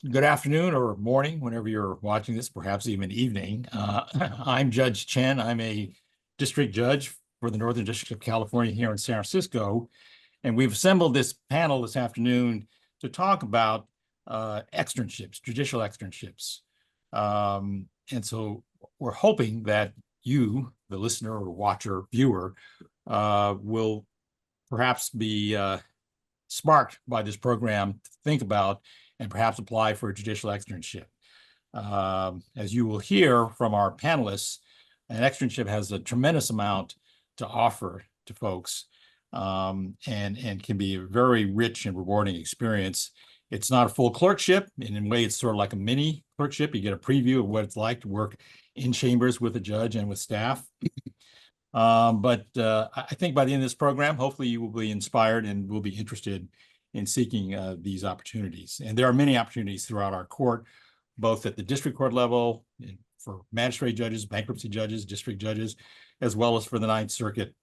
Good afternoon or morning, whenever you're watching this, perhaps even evening. I'm Judge Chen. I'm a district judge for the Northern District of California here in San Francisco. And we've assembled this panel this afternoon to talk about externships, judicial externships. And so we're hoping that you, the listener or watcher, viewer, will perhaps be sparked by this program to think about and perhaps apply for a judicial externship. As you will hear from our panelists, an externship has a tremendous amount to offer to folks, and can be a very rich and rewarding experience. It's not a full clerkship. In a way, it's sort of like a mini clerkship. You get a preview of what it's like to work in chambers with a judge and with staff. But I think by the end of this program, hopefully you will be inspired and will be interested in seeking these opportunities. And there are many opportunities throughout our court, both at the district court level for magistrate judges, bankruptcy judges, district judges, as well as for the Ninth Circuit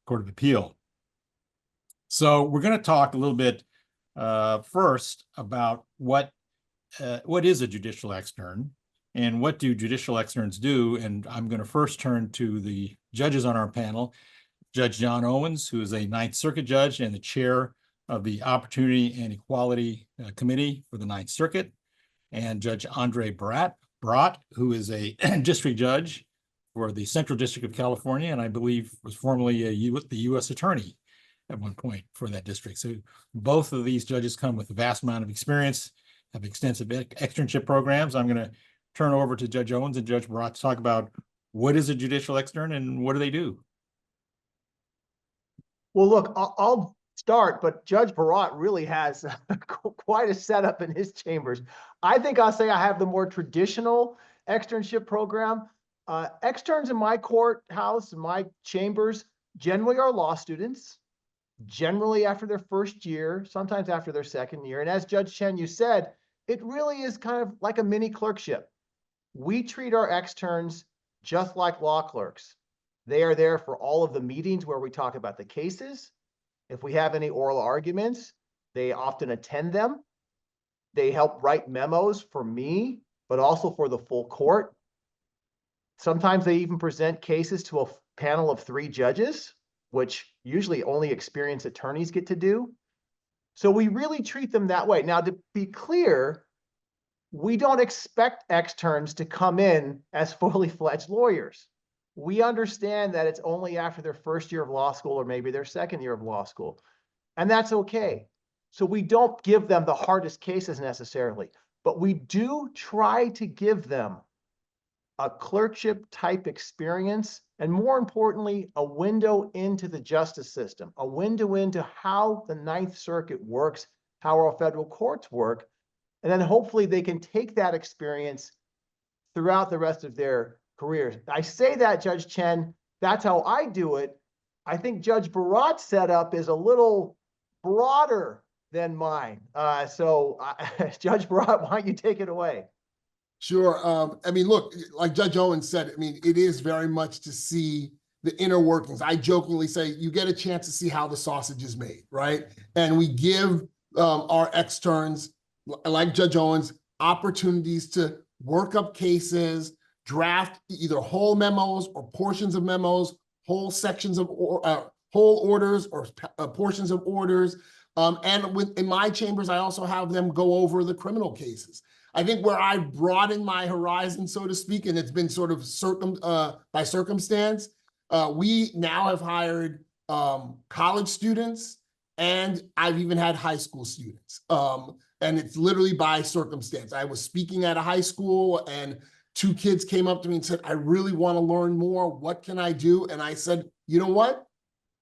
Court of Appeal. So we're going to talk a little bit first about what is a judicial extern and what do judicial externs do. And I'm going to first turn to the judges on our panel, Judge John Owens, who is a Ninth Circuit judge and the chair of the Opportunity and Equality Committee for the Ninth Circuit, and Judge Andre Bharat, who is a district judge for the Central District of California, and I believe was formerly the U.S. attorney at one point for that district. So both of these judges come with a vast amount of experience, have extensive externship programs. I'm going to turn over to Judge Owens and Judge Bharat to talk about what is a judicial extern and what do they do? Well, look, I'll start, but Judge Bharat really has quite a setup in his chambers. I think I'll say I have the more traditional externship program. Externs in my courthouse, in my chambers, generally are law students, generally after their first year, sometimes after their second year. And as Judge Chen, you said, it really is kind of like a mini clerkship. We treat our externs just like law clerks. They are there for all of the meetings where we talk about the cases. If we have any oral arguments, they often attend them. They help write memos for me, but also for the full court. Sometimes they even present cases to a panel of 3 judges, which usually only experienced attorneys get to do. So we really treat them that way. Now, to be clear, we don't expect externs to come in as fully fledged lawyers. We understand that it's only after their first year of law school or maybe their second year of law school, and that's okay. So we don't give them the hardest cases necessarily, but we do try to give them a clerkship type experience, and more importantly, a window into the justice system, a window into how the Ninth Circuit works, how our federal courts work, and then hopefully they can take that experience throughout the rest of their careers. I say that, Judge Chen, that's how I do it. I think Judge Bharat's setup is a little broader than mine. Judge Bharat, why don't you take it away? Sure. I mean, look, like Judge Owens said, I mean, it is very much to see the inner workings. I jokingly say you get a chance to see how the sausage is made, right? And we give our externs, like Judge Owens, opportunities to work up cases, draft either whole memos or portions of memos, whole sections of whole orders or portions of orders. In my chambers, I also have them go over the criminal cases. I think where I've broadened my horizon, so to speak, and it's been sort of by circumstance, we now have hired college students, and I've even had high school students. And it's literally by circumstance. I was speaking at a high school and 2 kids came up to me and said, I really want to learn more. What can I do? And I said, you know what?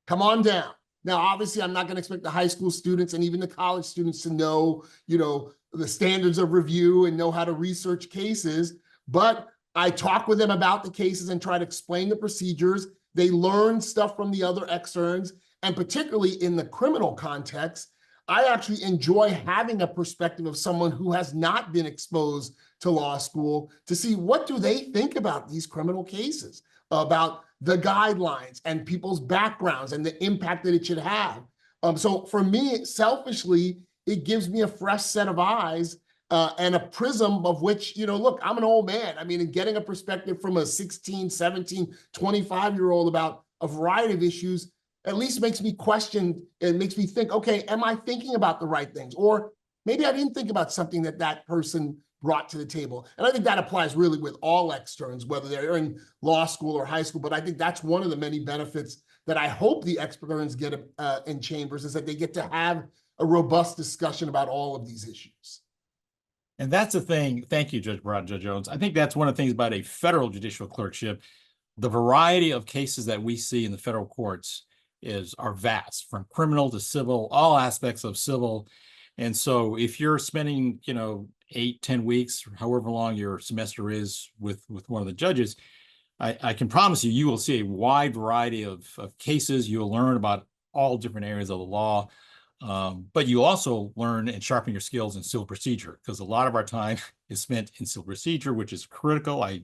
Come on down. Now, obviously, I'm not going to expect the high school students and even the college students to know, the standards of review and know how to research cases, but I talk with them about the cases and try to explain the procedures. They learn stuff from the other externs, and particularly in the criminal context, I actually enjoy having a perspective of someone who has not been exposed to law school to see what do they think about these criminal cases, about the guidelines and people's backgrounds and the impact that it should have. So for me, selfishly, it gives me a fresh set of eyes and a prism of which, look, I'm an old man. I mean, and getting a perspective from a 16, 17, 25-year-old about a variety of issues at least makes me question and makes me think, okay, am I thinking about the right things? Or maybe I didn't think about something that person brought to the table. And I think that applies really with all externs, whether they're in law school or high school. But I think that's one of the many benefits that I hope the externs get in chambers, is that they get to have a robust discussion about all of these issues. And that's the thing. Thank you, Judge Brown, Judge Jones. I think that's one of the things about a federal judicial clerkship. The variety of cases that we see in the federal courts are vast, from criminal to civil, all aspects of civil. And so if you're spending, 8-10 weeks, or however long your semester is with one of the judges, I can promise you, you will see a wide variety of cases. You'll learn about all different areas of the law. But you also learn and sharpen your skills in civil procedure, because a lot of our time is spent in civil procedure, which is critical. I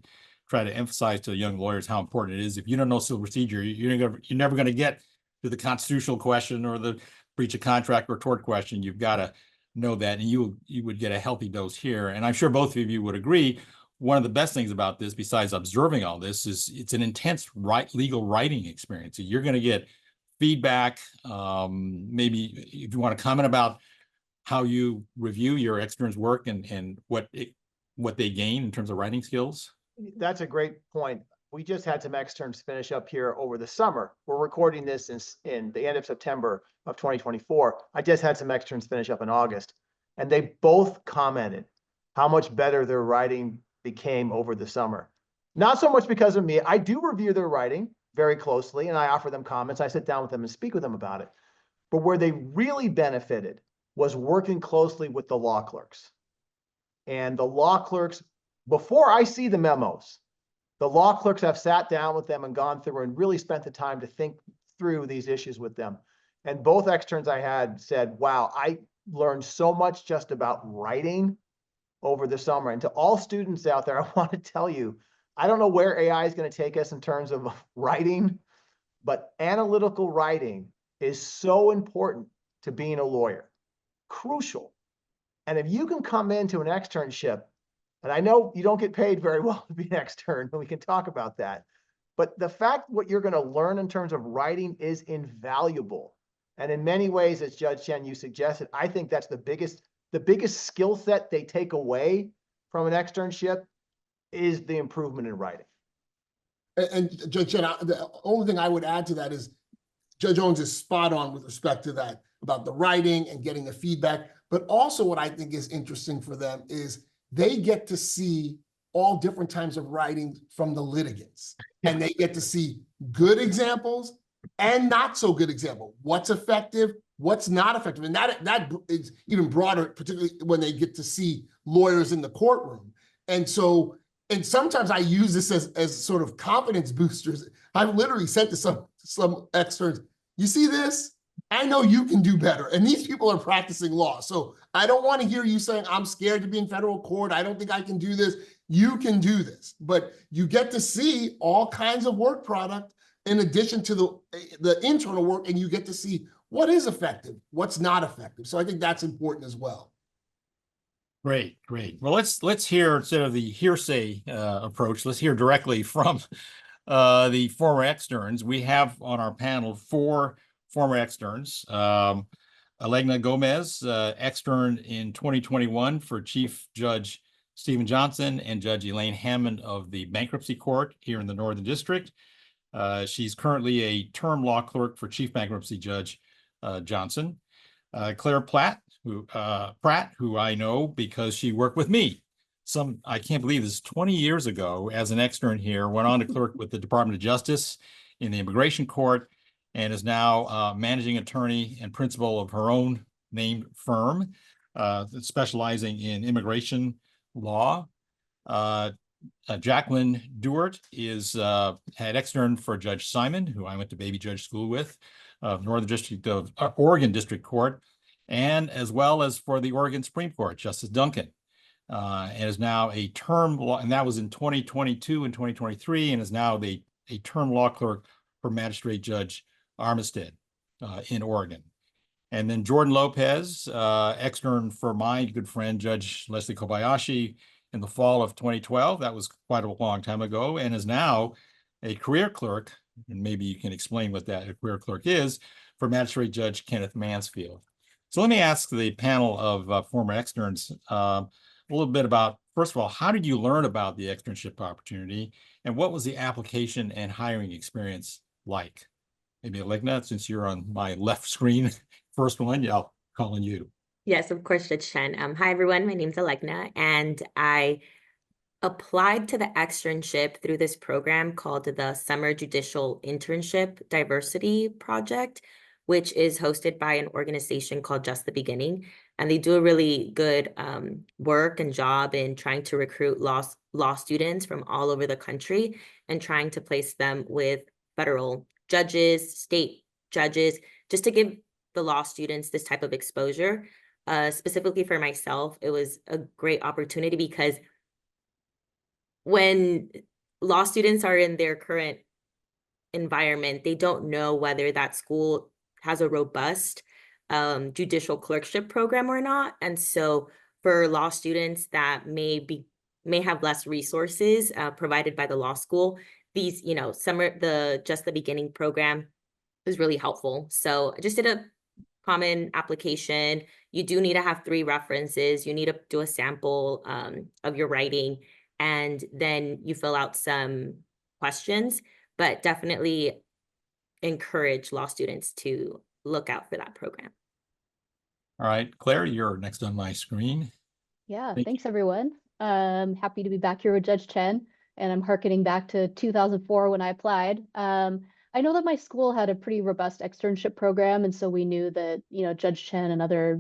try to emphasize to young lawyers how important it is. If you don't know civil procedure, you're never going to get to the constitutional question or the breach of contract or tort question. You've got to know that, and you would get a healthy dose here. And I'm sure both of you would agree, one of the best things about this, besides observing all this, is it's an intense legal writing experience. You're going to get feedback. Maybe if you want to comment about how you review your externs' work and what they gain in terms of writing skills. That's a great point. We just had some externs finish up here over the summer. We're recording this in the end of September of 2024. I just had some externs finish up in August, and they both commented how much better their writing became over the summer. Not so much because of me. I do review their writing very closely, and I offer them comments. I sit down with them and speak with them about it. But where they really benefited was working closely with the law clerks. And the law clerks, before I see the memos, the law clerks have sat down with them and gone through and really spent the time to think through these issues with them. And both externs I had said, wow, I learned so much just about writing over the summer. And to all students out there, I want to tell you, I don't know where AI is going to take us in terms of writing, but analytical writing is so important to being a lawyer. Crucial. And if you can come into an externship, and I know you don't get paid very well to be an extern, and we can talk about that, but the fact what you're going to learn in terms of writing is invaluable. And in many ways, as Judge Chen, you suggested, I think that's the biggest skill set they take away from an externship is the improvement in writing. And Judge Chen, the only thing I would add to that is Judge Owens is spot on with respect to that, about the writing and getting the feedback. But also what I think is interesting for them is they get to see all different types of writing from the litigants. And they get to see good examples and not so good example. What's effective, what's not effective. And that is even broader, particularly when they get to see lawyers in the courtroom. And so, and sometimes I use this as sort of confidence boosters. I've literally said to some externs, you see this? I know you can do better. And these people are practicing law. So I don't want to hear you saying, I'm scared to be in federal court. I don't think I can do this. You can do this. But you get to see all kinds of work product in addition to the internal work, and you get to see what is effective, what's not effective. So I think that's important as well. Great, great. Well, let's hear, instead of the hearsay approach, let's hear directly from the former externs. We have on our panel 4 former externs. Alegna Gomez, extern in 2021 for Chief Judge Stephen Johnson and Judge Elaine Hammond of the Bankruptcy Court here in the Northern District. She's currently a term law clerk for Chief Bankruptcy Judge Johnson. Claire Pratt, who I know because she worked with me. I can't believe this, 20 years ago as an extern here, went on to clerk with the Department of Justice in the Immigration Court, and is now managing attorney and principal of her own named firm, specializing in immigration law. Jacqueline Dewart is head extern for Judge Simon, who I went to baby judge school with, of Northern District of Oregon District Court, and as well as for the Oregon Supreme Court, Justice Duncan, and is now a term law, and that was in 2022 and 2023, and is now a term law clerk for Magistrate Judge Armistead in Oregon. And then Jordan Lopez, extern for my good friend, Judge Leslie Kobayashi in the fall of 2012. That was quite a long time ago, and is now a career clerk. And maybe you can explain what that a career clerk is for Magistrate Judge Kenneth Mansfield. So let me ask the panel of former externs a little bit about, first of all, how did you learn about the externship opportunity, and what was the application and hiring experience like? Maybe Alegna, since you're on my left screen, first one, yeah, I'll call on you. Yes, of course, Judge Chen. Hi, everyone. My name's Alegna, and I applied to the externship through this program called the Summer Judicial Internship Diversity Project, which is hosted by an organization called Just the Beginning. And they do a really good work and job in trying to recruit law students from all over the country and trying to place them with federal judges, state judges, just to give the law students this type of exposure. Specifically for myself, it was a great opportunity because when law students are in their current environment, they don't know whether that school has a robust judicial clerkship program or not. And so for law students that may have less resources provided by the law school, these, the Just the Beginning program is really helpful. So I just did a common application. You do need to have 3 references. You need to do a sample of your writing, and then you fill out some questions, but definitely encourage law students to look out for that program. All right, Claire, you're next on my screen. Yeah, Thank thanks everyone. Happy to be back here with Judge Chen, and I'm hearkening back to 2004 when I applied. I know that my school had a pretty robust externship program, and so we knew that, Judge Chen and other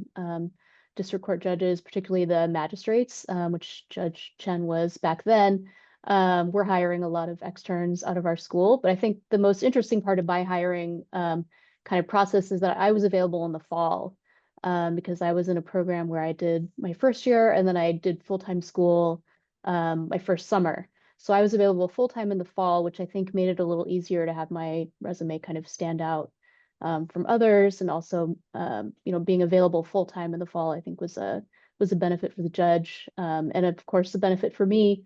district court judges, particularly the magistrates, which Judge Chen was back then, were hiring a lot of externs out of our school. But I think the most interesting part of my hiring kind of process is that I was available in the fall because I was in a program where I did my first year and then I did full-time school my first summer. So I was available full-time in the fall, which I think made it a little easier to have my resume kind of stand out from others. And also, being available full-time in the fall, I think was a benefit for the judge. And of course, a benefit for me,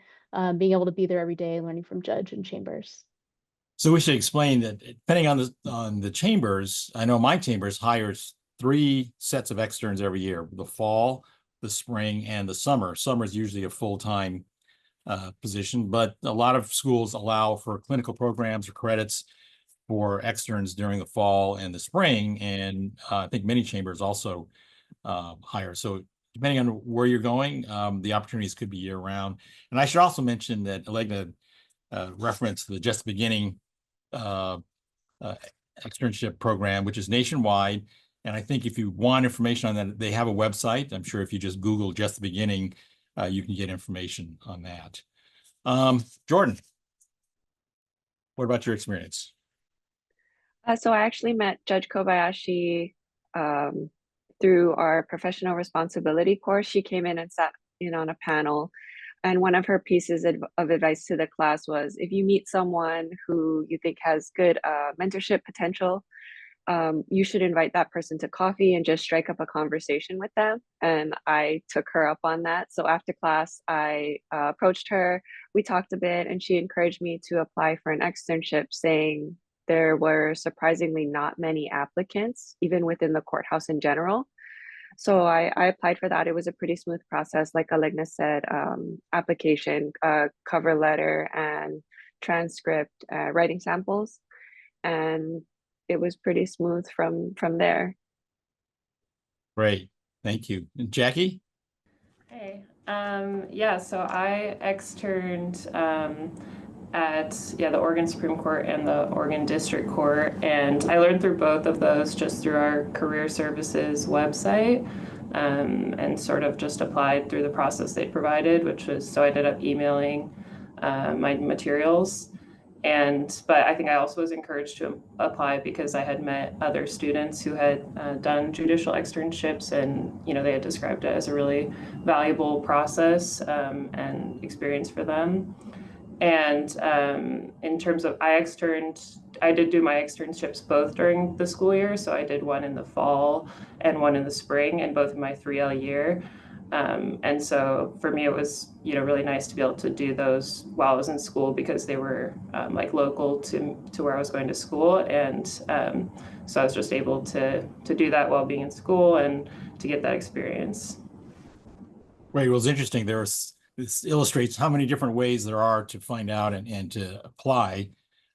being able to be there every day, learning from judge and chambers. So we should explain that depending on the chambers, I know my chambers hires 3 sets of externs every year: the fall, the spring, and the summer. Summer is usually a full-time position, but a lot of schools allow for clinical programs or credits for externs during the fall and the spring. And I think many chambers also hire. So depending on where you're going, the opportunities could be year round. And I should also mention that Alegna referenced the Just the Beginning externship program, which is nationwide. And I think if you want information on that, they have a website. I'm sure if you just Google Just the Beginning, you can get information on that. Jordan, what about your experience? So I actually met Judge Kobayashi through our professional responsibility course. She came in and sat in on a panel. And one of her pieces of advice to the class was, if you meet someone who you think has good mentorship potential, you should invite that person to coffee and just strike up a conversation with them. And I took her up on that. So after class, I approached her, we talked a bit, and she encouraged me to apply for an externship, saying there were surprisingly not many applicants, even within the courthouse in general. So I applied for that. It was a pretty smooth process. Like Alegna said, application, cover letter, and transcript, writing samples. And it was pretty smooth from there. Great, thank you. And Jackie? Hey, yeah, so I externed at the Oregon Supreme Court and the Oregon District Court, and I learned through both of those just through our career services website, and sort of just applied through the process they provided, which was, so I ended up emailing my materials. But I think I also was encouraged to apply because I had met other students who had done judicial externships, and they had described it as a really valuable process and experience for them. And in terms of, I did do my externships both during the school year. So I did one in the fall and one in the spring, and both in my 3L year. And so for me, it was, really nice to be able to do those while I was in school, because they were like local to where I was going to school. And so I was just able to do that while being in school and to get that experience. Right. Well, it's interesting. This illustrates how many different ways there are to find out and to apply,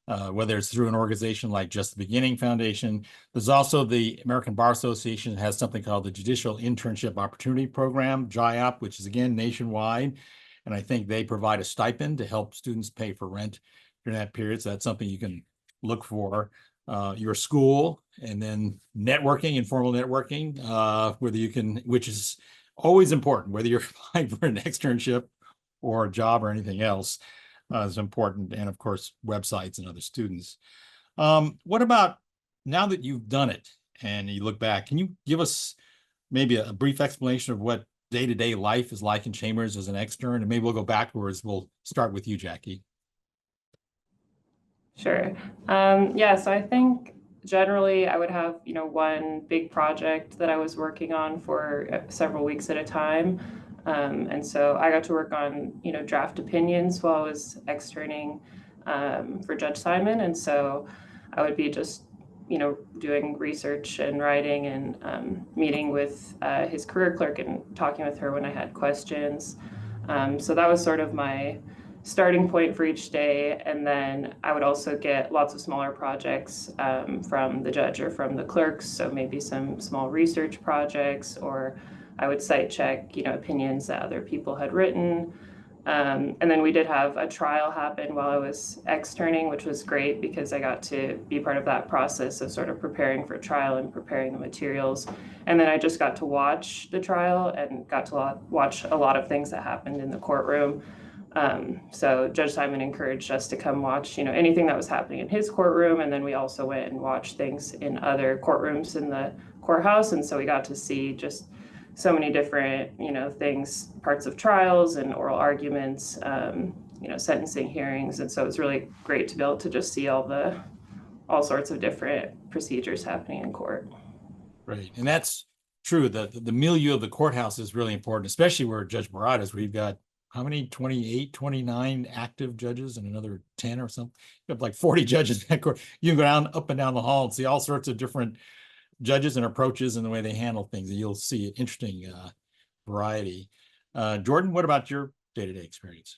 whether it's through an organization like Just the Beginning Foundation. There's also the American Bar Association has something called the Judicial Internship Opportunity Program, JIOP, which is again nationwide. And I think they provide a stipend to help students pay for rent during that period. So that's something you can look for. Your school, and then networking, informal networking, which is always important, whether you're applying for an externship or a job or anything else, is important. And of course, websites and other students. What about now that you've done it and you look back, can you give us maybe a brief explanation of what day-to-day life is like in Chambers as an extern? And maybe we'll go backwards. We'll start with you, Jackie. Sure. Yeah, so I think generally I would have, one big project that I was working on for several weeks at a time. And so I got to work on, draft opinions while I was externing for Judge Simon. And so I would be just, doing research and writing and meeting with his career clerk and talking with her when I had questions. So that was sort of my starting point for each day. And then I would also get lots of smaller projects from the judge or from the clerks. So maybe some small research projects, or I would cite check, opinions that other people had written. And then we did have a trial happen while I was externing, which was great because I got to be part of that process of sort of preparing for trial and preparing the materials. And then I just got to watch the trial and got to watch a lot of things that happened in the courtroom. So Judge Simon encouraged us to come watch, anything that was happening in his courtroom. And then we also went and watched things in other courtrooms in the courthouse. And so we got to see just so many different, things, parts of trials and oral arguments, sentencing hearings. And so it's really great to be able to just see all sorts of different procedures happening in court. Right. And that's true. The milieu of the courthouse is really important, especially where Judge Barat is, where you've got how many, 28, 29 active judges and another 10 or something. You have like 40 judges in that court. You can go up and down the hall and see all sorts of different judges and approaches and the way they handle things. And you'll see an interesting variety. Jordan, what about your day-to-day experience?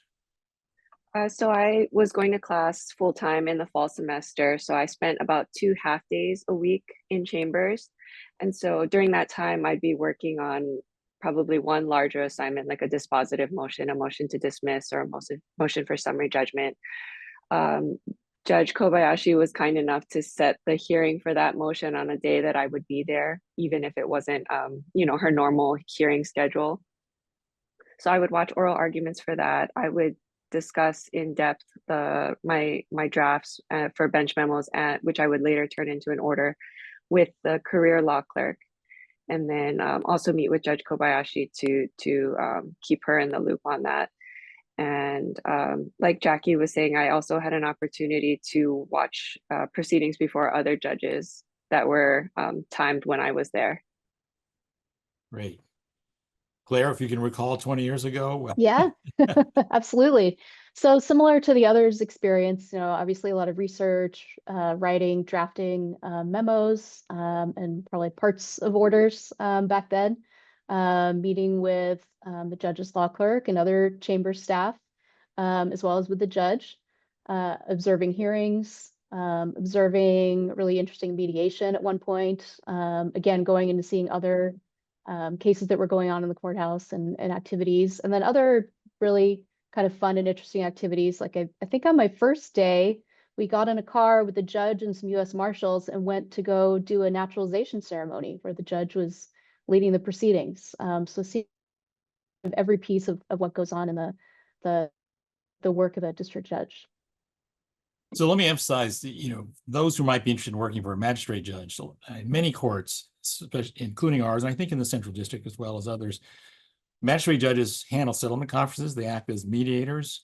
So I was going to class full-time in the fall semester. So I spent about 2 half days a week in Chambers. And so during that time, I'd be working on probably one larger assignment, like a dispositive motion, a motion to dismiss, or a motion for summary judgment. Judge Kobayashi was kind enough to set the hearing for that motion on a day that I would be there, even if it wasn't, her normal hearing schedule. So I would watch oral arguments for that. I would discuss in depth my drafts for bench memos, which I would later turn into an order, with the career law clerk. And then also meet with Judge Kobayashi to keep her in the loop on that. And like Jackie was saying, I also had an opportunity to watch proceedings before other judges that were timed when I was there. Great. Claire, if you can recall 20 years ago. Yeah, absolutely. So similar to the others' experience, obviously a lot of research, writing, drafting memos, and probably parts of orders back then, meeting with the judge's law clerk and other chamber staff, as well as with the judge, observing hearings, observing really interesting mediation at one point, again, going into seeing other cases that were going on in the courthouse and activities, and then other really kind of fun and interesting activities. Like I think on my first day, we got in a car with the judge and some U.S. Marshals and went to go do a naturalization ceremony where the judge was leading the proceedings. So see every piece of what goes on in the work of a district judge. So let me emphasize, those who might be interested in working for a magistrate judge, in many courts, especially including ours, and I think in the Central District as well as others, magistrate judges handle settlement conferences. They act as mediators.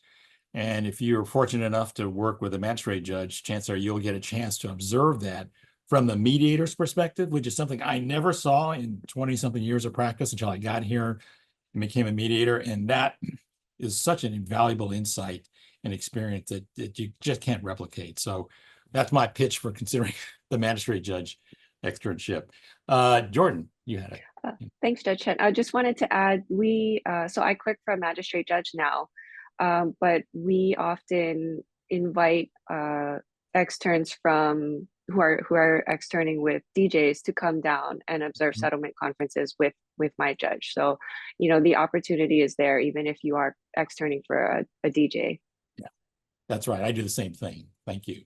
And if you're fortunate enough to work with a magistrate judge, chances are you'll get a chance to observe that from the mediator's perspective, which is something I never saw in 20-something years of practice until I got here and became a mediator. And that is such an invaluable insight and experience that you just can't replicate. So that's my pitch for considering the magistrate judge externship. Jordan, you had it. Thanks, Judge Chen. I just wanted to add, so I clerk for a magistrate judge now, but we often invite externs from who are externing with DJs to come down and observe settlement conferences with my judge. So, the opportunity is there even if you are externing for a DJ. Yeah, that's right. I do the same thing. Thank you.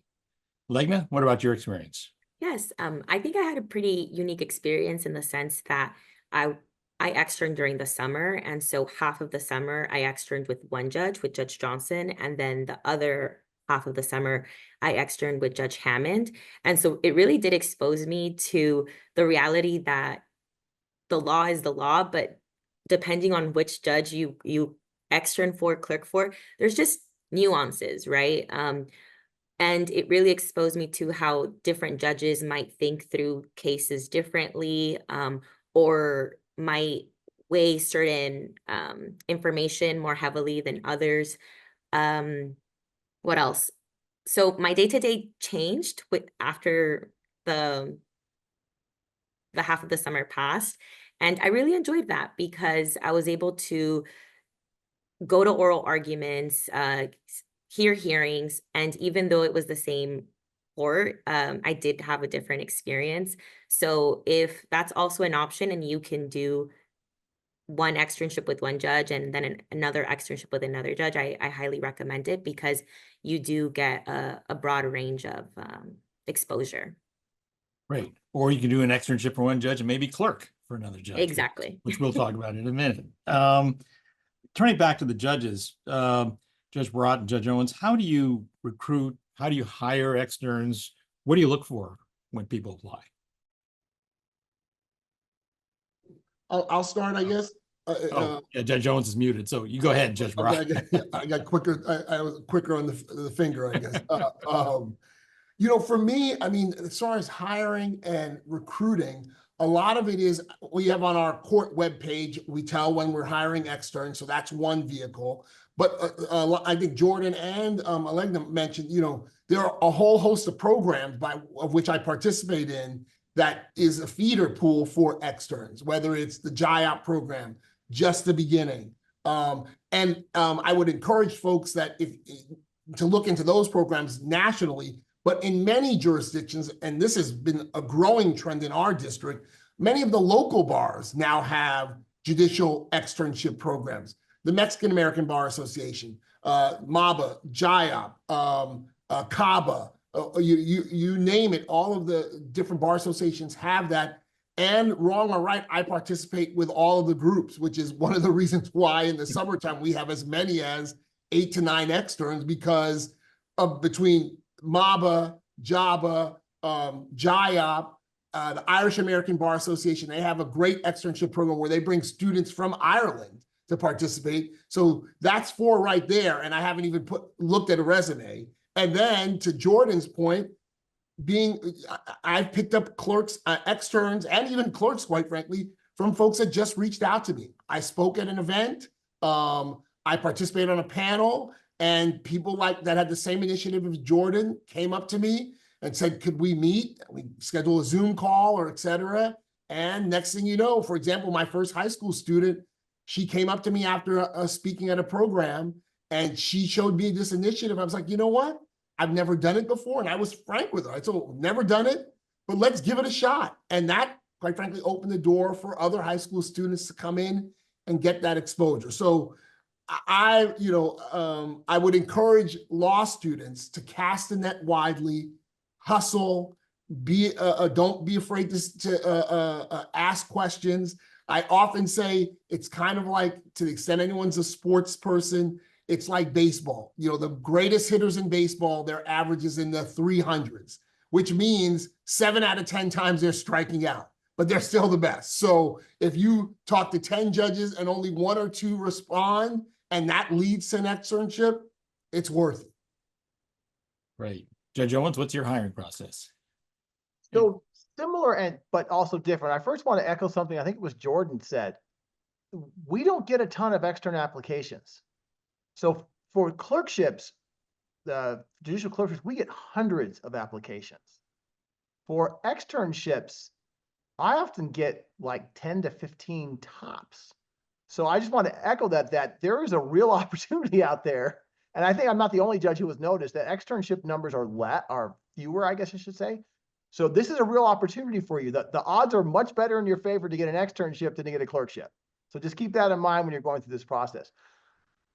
Legna, what about your experience? Yes, I think I had a pretty unique experience in the sense that I externed during the summer, and so half of the summer I externed with one judge, with Judge Johnson, and then the other half of the summer I externed with Judge Hammond. And so it really did expose me to the reality that the law is the law, but depending on which judge you extern for, clerk for, there's just nuances, right? And it really exposed me to how different judges might think through cases differently, or might weigh certain information more heavily than others. What else? So my day-to-day changed after the half of the summer passed. And I really enjoyed that because I was able to go to oral arguments, hear hearings, and even though it was the same court, I did have a different experience. So if that's also an option and you can do one externship with one judge and then another externship with another judge, I highly recommend it because you do get a broad range of exposure. Great. Or you can do an externship for one judge and maybe clerk for another judge. Exactly. Which we'll talk about in a minute. Turning back to the judges, Judge Barat and Judge Owens, how do you recruit? How do you hire externs? What do you look for when people apply? I'll start, I guess. Yeah, Judge Owens is muted, so you go ahead, Judge Barat. Okay, I got quicker. I was quicker on the finger, I guess. For me, I mean, as far as hiring and recruiting, a lot of it is we have on our court webpage, we tell when we're hiring externs, so that's one vehicle. But I think Jordan and Alegna mentioned, there are a whole host of programs of which I participate in that is a feeder pool for externs, whether it's the JIOP program, Just the Beginning. I would encourage folks that to look into those programs nationally, but in many jurisdictions, and this has been a growing trend in our district, many of the local bars now have judicial externship programs. The Mexican American Bar Association, MABA, JIOP, CABA, you name it, all of the different bar associations have that. And wrong or right, I participate with all of the groups, which is one of the reasons why in the summertime we have as many as 8 to 9 externs, because of between MABA, JABA, JIOP, the Irish American Bar Association, they have a great externship program where they bring students from Ireland to participate. So that's 4 right there. And I haven't even looked at a resume. And then to Jordan's point, I've picked up clerks, externs, and even clerks, quite frankly, from folks that just reached out to me. I spoke at an event. I participated on a panel, and people that had the same initiative as Jordan came up to me and said, could we meet? We schedule a Zoom call or et cetera. And next thing you know, for example, my first high school student, she came up to me after speaking at a program, and she showed me this initiative. I was like, you know what? I've never done it before. And I was frank with her. I told her, never done it, but let's give it a shot. And that, quite frankly, opened the door for other high school students to come in and get that exposure. So I would encourage law students to cast the net widely, hustle, don't be afraid to ask questions. I often say it's kind of like, to the extent anyone's a sports person, it's like baseball. The greatest hitters in baseball, their average is in the 300s, which means 7 out of 10 times they're striking out, but they're still the best. So if you talk to 10 judges and only 1 or 2 respond, and that leads to an externship, it's worth it. Right. Judge Owens, what's your hiring process? So similar and, but also different. I first want to echo something I think it was Jordan said. We don't get a ton of external applications. So for clerkships, the judicial clerkships, we get hundreds of applications. For externships, I often get like 10 to 15 tops. So I just want to echo that there is a real opportunity out there. And I think I'm not the only judge who has noticed that externship numbers are fewer, I guess I should say. So this is a real opportunity for you. The odds are much better in your favor to get an externship than to get a clerkship. So just keep that in mind when you're going through this process.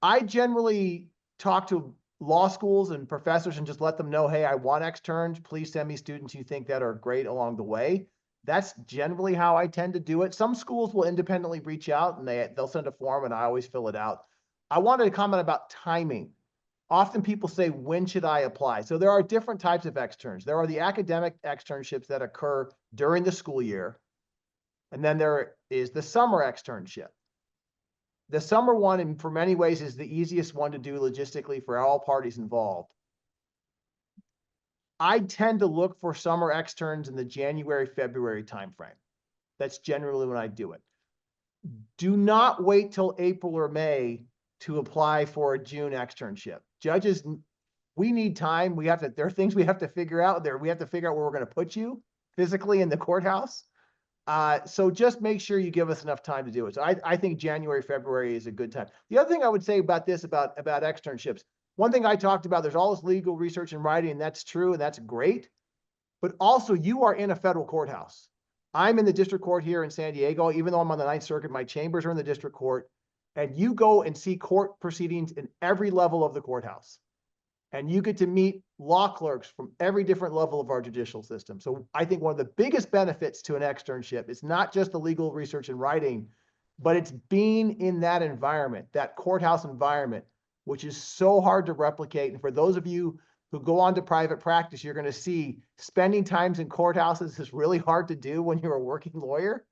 I generally talk to law schools and professors and just let them know, hey, I want externs. Please send me students you think that are great along the way. That's generally how I tend to do it. Some schools will independently reach out and they'll send a form and I always fill it out. I wanted to comment about timing. Often people say, when should I apply? So there are different types of externs. There are the academic externships that occur during the school year. And then there is the summer externship. The summer one, and for many ways, is the easiest one to do logistically for all parties involved. I tend to look for summer externs in the January, February timeframe. That's generally when I do it. Do not wait till April or May to apply for a June externship. Judges, we need time. There are things we have to figure out there. We have to figure out where we're going to put you physically in the courthouse. So just make sure you give us enough time to do it. So I think January, February is a good time. The other thing I would say about this, about externships, one thing I talked about, there's all this legal research and writing, and that's true, and that's great. But also you are in a federal courthouse. I'm in the district court here in San Diego. Even though I'm on the Ninth Circuit, my chambers are in the district court. And you go and see court proceedings in every level of the courthouse. And you get to meet law clerks from every different level of our judicial system. So I think one of the biggest benefits to an externship is not just the legal research and writing, but it's being in that environment, that courthouse environment, which is so hard to replicate. And for those of you who go on to private practice, you're going to see spending times in courthouses is really hard to do when you're a working lawyer.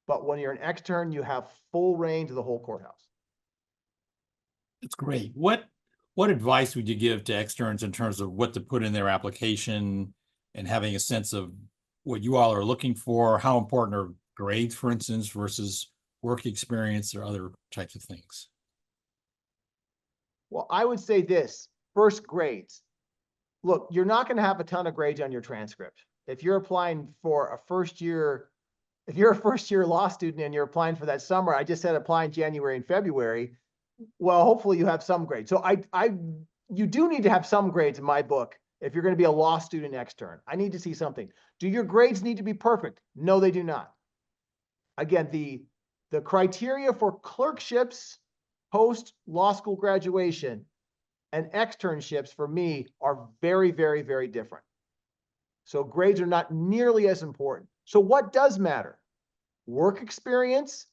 But when you're an extern, you have full range of the whole courthouse. That's great. What advice would you give to externs in terms of what to put in their application and having a sense of what you all are looking for? How important are grades, for instance, versus work experience or other types of things? Well, I would say this, first, grades. Look, you're not going to have a ton of grades on your transcript. If you're applying for a first year, if you're a first year law student and you're applying for that summer, I just said apply in January and February. Well, hopefully you have some grades. So you do need to have some grades in my book. If you're going to be a law student extern, I need to see something. Do your grades need to be perfect? No, they do not. Again, the criteria for clerkships post law school graduation and externships for me are very, very, very different. So grades are not nearly as important. So what does matter? Work experience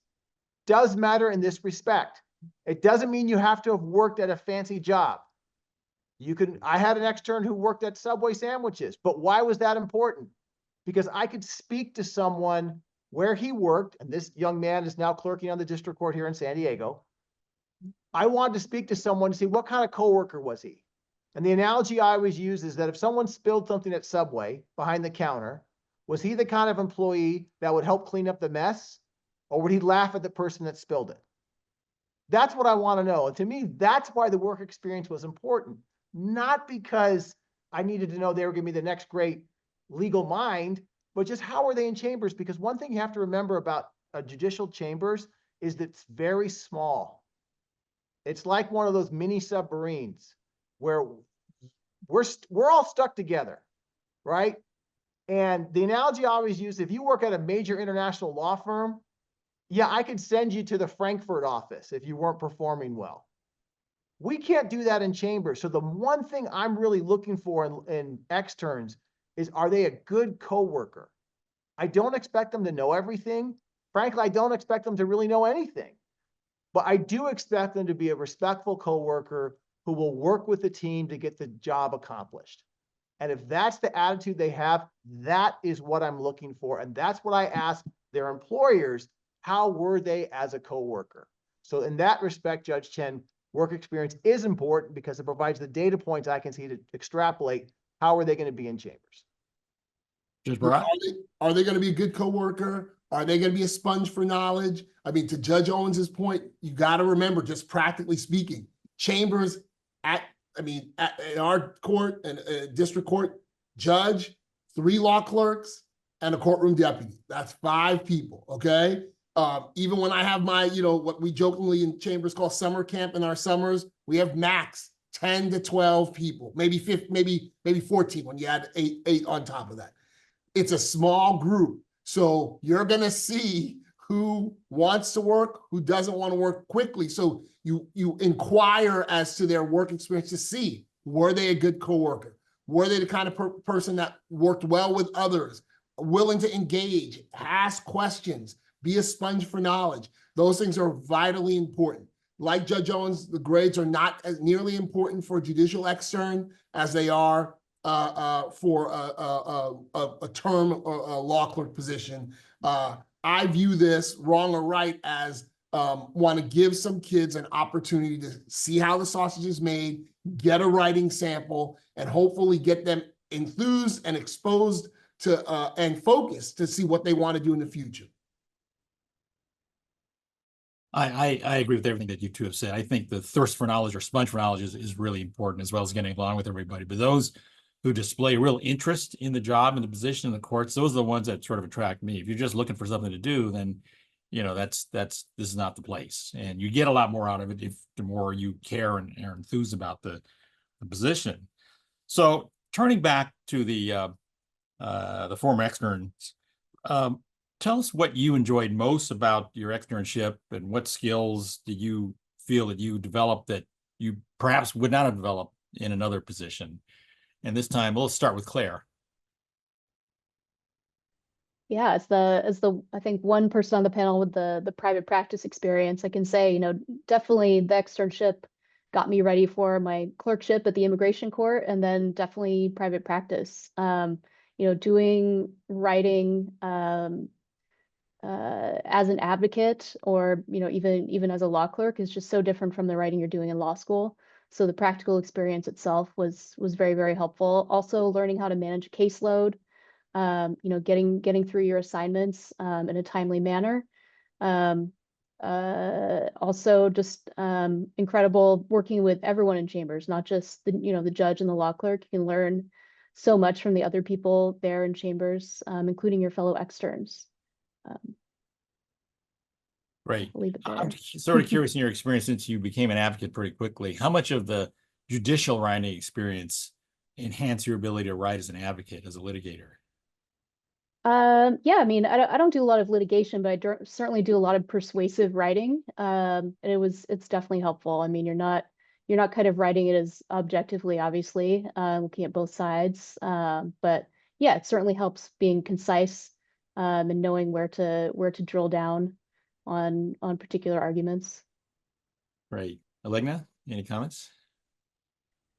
does matter in this respect. It doesn't mean you have to have worked at a fancy job. I had an extern who worked at Subway sandwiches, but why was that important? Because I could speak to someone where he worked, and this young man is now clerking on the district court here in San Diego. I wanted to speak to someone to see what kind of coworker was he. And the analogy I always use is that if someone spilled something at Subway behind the counter, was he the kind of employee that would help clean up the mess, or would he laugh at the person that spilled it? That's what I want to know. And to me, that's why the work experience was important. Not because I needed to know they were going to be the next great legal mind, but just how are they in chambers? Because one thing you have to remember about judicial chambers is that it's very small. It's like one of those mini submarines where we're all stuck together, right? And the analogy I always use, if you work at a major international law firm, yeah, I could send you to the Frankfurt office if you weren't performing well. We can't do that in chambers. So the one thing I'm really looking for in externs is, are they a good coworker? I don't expect them to know everything. Frankly, I don't expect them to really know anything. But I do expect them to be a respectful coworker who will work with the team to get the job accomplished. And if that's the attitude they have, that is what I'm looking for. And that's what I ask their employers. How were they as a coworker? So in that respect, Judge Chen, work experience is important because it provides the data points I can see to extrapolate how are they going to be in chambers. Judge Barat? Are they going to be a good coworker? Are they going to be a sponge for knowledge? I mean, to Judge Owens's point, you got to remember, just practically speaking, chambers in our court and district court, judge, 3 law clerks, and a courtroom deputy. That's 5 people, okay? Even when I have my, what we jokingly in chambers call summer camp in our summers, we have max 10 to 12 people, maybe 14 when you add eight on top of that. It's a small group. So you're going to see who wants to work, who doesn't want to work quickly. So you inquire as to their work experience to see, were they a good coworker? Were they the kind of person that worked well with others, willing to engage, ask questions, be a sponge for knowledge? Those things are vitally important. Like Judge Owens, the grades are not as nearly important for judicial extern as they are for a term or a law clerk position. I view this, wrong or right, as want to give some kids an opportunity to see how the sausage is made, get a writing sample, and hopefully get them enthused and exposed to and focused to see what they want to do in the future. I agree with everything that you two have said. I think the thirst for knowledge or sponge for knowledge is really important, as well as getting along with everybody. But those who display real interest in the job and the position in the courts, those are the ones that sort of attract me. If you're just looking for something to do, then this is not the place. And you get a lot more out of it if the more you care and are enthused about the position. So turning back to the former externs, tell us what you enjoyed most about your externship, and what skills do you feel that you developed that you perhaps would not have developed in another position? And this time, we'll start with Claire. Yeah, as the I think one person on the panel with the private practice experience, I can say, definitely the externship got me ready for my clerkship at the immigration court, and then definitely private practice. Doing writing as an advocate, or even as a law clerk, is just so different from the writing you're doing in law school. So the practical experience itself was very, very helpful. Also learning how to manage a caseload, getting through your assignments in a timely manner. Also just incredible working with everyone in chambers, not just the judge and the law clerk. You can learn so much from the other people there in chambers, including your fellow externs. Great. I'll leave it there. I'm sort of curious, in your experience, since you became an advocate pretty quickly, how much of the judicial writing experience enhanced your ability to write as an advocate, as a litigator? Yeah, I mean, I don't do a lot of litigation, but I certainly do a lot of persuasive writing. And it's definitely helpful. I mean, you're not kind of writing it as objectively, obviously, looking at both sides. But yeah, it certainly helps being concise, and knowing where to drill down on particular arguments. Great. Alegna, any comments?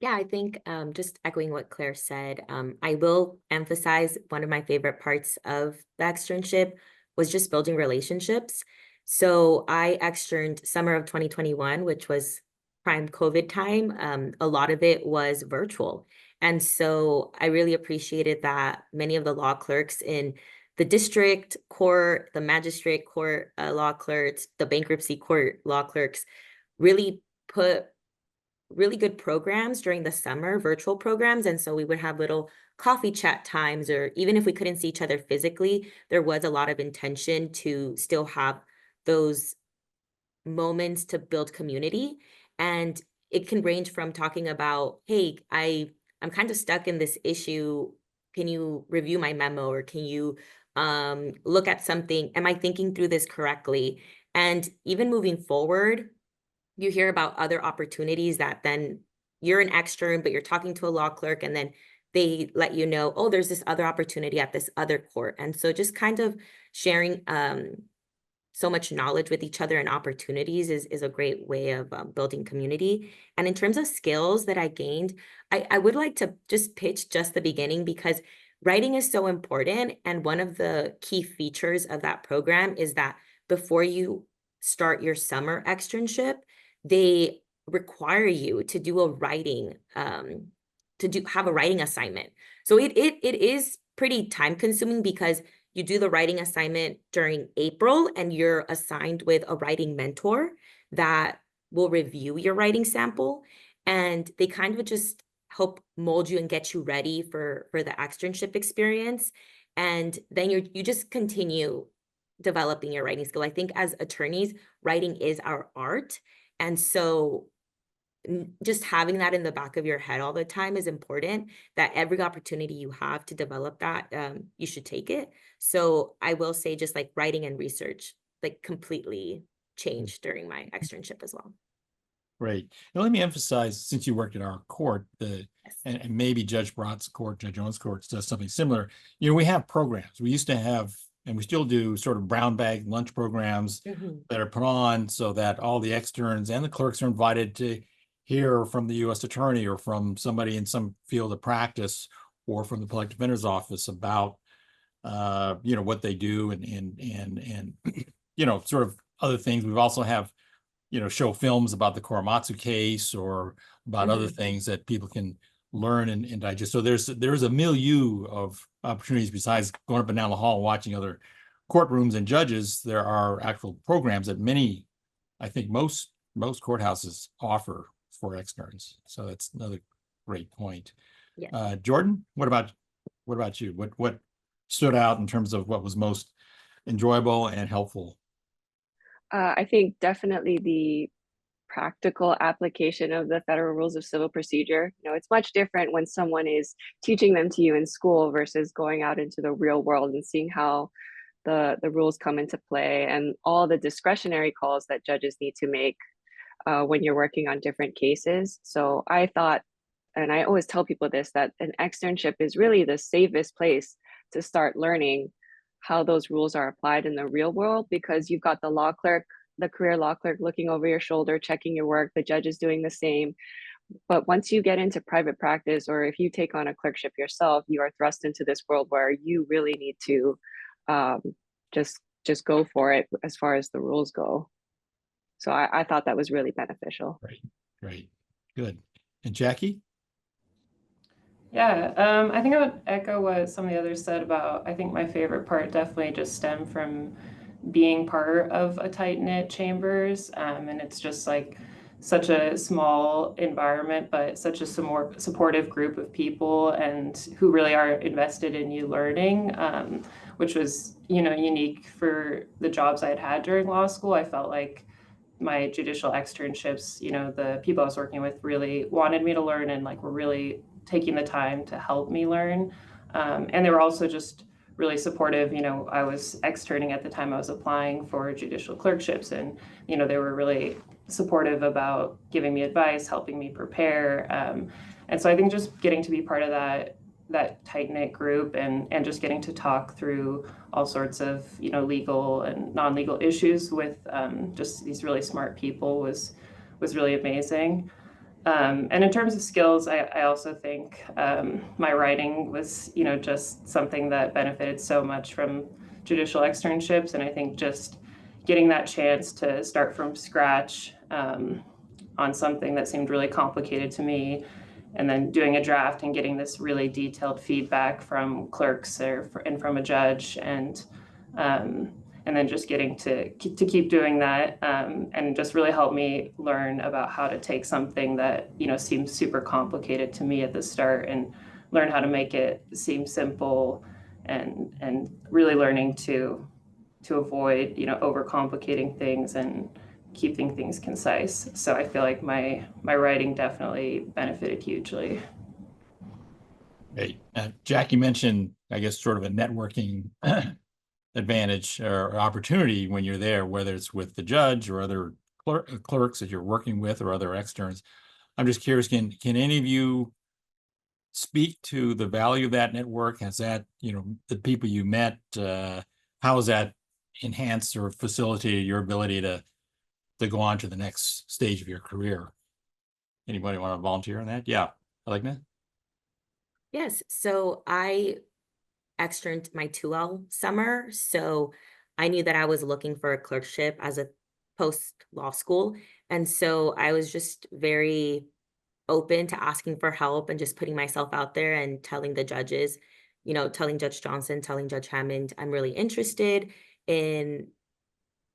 Yeah, I think just echoing what Claire said, I will emphasize one of my favorite parts of the externship was just building relationships. So I externed summer of 2021, which was prime COVID time. A lot of it was virtual. And so I really appreciated that many of the law clerks in the district court, the magistrate court law clerks, the bankruptcy court law clerks really put really good programs during the summer, virtual programs. And so we would have little coffee chat times, or even if we couldn't see each other physically, there was a lot of intention to still have those moments to build community. And it can range from talking about, hey, I'm kind of stuck in this issue. Can you review my memo? Or can you look at something? Am I thinking through this correctly? And even moving forward, you hear about other opportunities that then you're an extern, but you're talking to a law clerk, and then they let you know, oh, there's this other opportunity at this other court. And so just kind of sharing so much knowledge with each other and opportunities is a great way of building community. And in terms of skills that I gained, I would like to just pitch just the beginning, because writing is so important. And one of the key features of that program is that before you start your summer externship, they require you to do a writing, have a writing assignment. So it is pretty time consuming because you do the writing assignment during April and you're assigned with a writing mentor that will review your writing sample, and they kind of just help mold you and get you ready for the externship experience. And then you just continue developing your writing skill. I think as attorneys, writing is our art. And so just having that in the back of your head all the time is important, that every opportunity you have to develop that, you should take it. So I will say just like writing and research, like completely changed during my externship as well. Great. Now, let me emphasize, since you worked at our court, Yes. and maybe Judge Barat's court, Judge Owens' court does something similar. You know, we have programs. We used to have, and we still do, sort of brown bag lunch programs Mhm. that are put on so that all the externs and the clerks are invited to hear from the U.S. attorney or from somebody in some field of practice or from the public defender's office about, you know, what they do and you know, sort of other things. We've also have, you know, show films about the Korematsu case or about other Mhm. things that people can learn and digest. So there's a milieu of opportunities besides going up and down the hall watching other courtrooms and judges. There are actual programs that many, I think most courthouses offer for externs. So that's another great point. Yes. Jordan, what about you? What stood out in terms of what was most enjoyable and helpful? I think definitely the practical application of the federal rules of civil procedure. You know, it's much different when someone is teaching them to you in school versus going out into the real world and seeing how the rules come into play and all the discretionary calls that judges need to make when you're working on different cases. So I thought, and I always tell people this, that an externship is really the safest place to start learning how those rules are applied in the real world, because you've got the law clerk, the career law clerk looking over your shoulder, checking your work, the judge is doing the same. But once you get into private practice, or if you take on a clerkship yourself, you are thrust into this world where you really need to um, just go for it as far as the rules go. So I thought that was really beneficial. Great, good. And Jackie? Yeah, I think I would echo what some of the others said about, I think my favorite part definitely just stemmed from being part of a tight-knit chambers. And it's just like such a small environment, but such a supportive group of people and who really are invested in you learning, which was, you know, unique for the jobs I had during law school. I felt like my judicial externships, you know, the people I was working with really wanted me to learn and like were really taking the time to help me learn. And they were also just really supportive. You know, I was externing at the time I was applying for judicial clerkships, and, you know, they were really supportive about giving me advice, helping me prepare. And so I think just getting to be part of that tight-knit group and just getting to talk through all sorts of, you know, legal and non-legal issues with just these really smart people was really amazing. And in terms of skills, I also think my writing was, you know, just something that benefited so much from judicial externships. And I think just getting that chance to start from scratch on something that seemed really complicated to me, and then doing a draft and getting this really detailed feedback from clerks and from a judge, and then just getting to keep doing that, and just really helped me learn about how to take something that, you know, seemed super complicated to me at the start and learn how to make it seem simple, and really learning to avoid, you know, overcomplicating things and keeping things concise. So I feel like my writing definitely benefited hugely. Hey, Jackie mentioned, I guess, sort of a networking advantage or opportunity when you're there, whether it's with the judge or other clerks that you're working with or other externs. I'm just curious, can any of you speak to the value of that network? Has that, you know, the people you met, how has that enhanced or facilitated your ability to go on to the next stage of your career? Anybody want to volunteer on that? Yeah, Alegna? Yes. So I externed my 2L summer. So I knew that I was looking for a clerkship as a post law school. And so I was just very open to asking for help and just putting myself out there and telling the judges, telling Judge Johnson, telling Judge Hammond, I'm really interested in